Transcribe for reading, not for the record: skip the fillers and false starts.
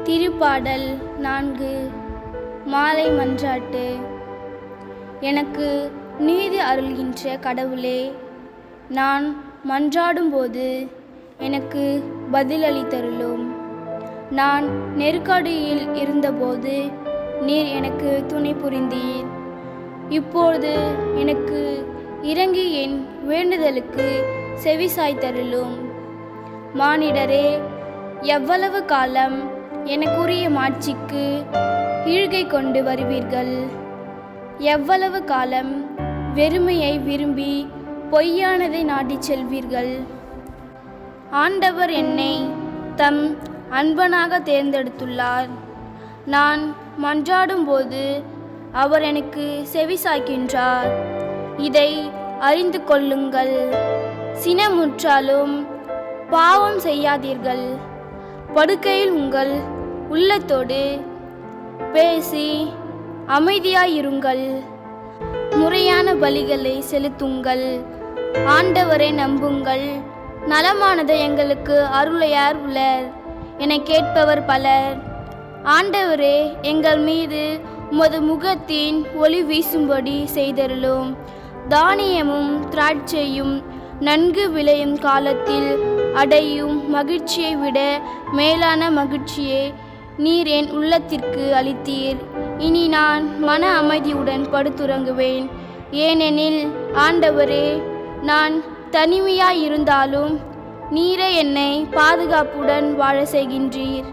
திருப்பாடல் 4. மாலை மன்றாட்டு. எனக்கு நீதி அருள்கின்ற கடவுளே, நான் மன்றாடும்போது எனக்கு பதிலளித்தருளும். நான் நெருக்கடியில் இருந்தபோது நீர் எனக்கு துணை புரிந்தீர். இப்பொழுது எனக்கு இறங்கி என் வேண்டுதலுக்கு செவிசாய்த்தருளும். மானிடரே, எவ்வளவு காலம் எனக்குரிய மாட்சிக்கு ஈழ்கை கொண்டு வருவீர்கள்? எவ்வளவு காலம் வெறுமையை விரும்பி பொய்யானதை நாடிச் செல்வீர்கள்? ஆண்டவர் என்னை தம் அன்பனாக தேர்ந்தெடுத்துள்ளார். நான் மன்றாடும்போது அவர் எனக்கு செவிசாய்க்கின்றார். இதை அறிந்து கொள்ளுங்கள். சினமுற்றாலும் பாவம் செய்யாதீர்கள். படுக்கையில் உங்கள் உள்ளத்தோடு பேசி அமைதியாயிருங்கள். முறையான பலிகளை செலுத்துங்கள். ஆண்டவரை நம்புங்கள். நலமானதை எங்களுக்கு அருளையார் உளர் என கேட்பவர் பலர். ஆண்டவரே, எங்கள் மீது உமது முகத்தின் ஒளி வீசும்படி செய்தருளும். தானியமும் திராட்சையும் நன்கு விளையும் காலத்தில் அடையும் மகிழ்ச்சியை விட மேலான மகிழ்ச்சியை நீர் என் உள்ளத்திற்கு அளித்தீர். இனி நான் மன அமைதியுடன் படுத்துறங்குவேன். ஏனெனில் ஆண்டவரே, நான் தனிமையாயிருந்தாலும் நீரே என்னை பாதுகாப்புடன் வாழ செய்கின்றீர்.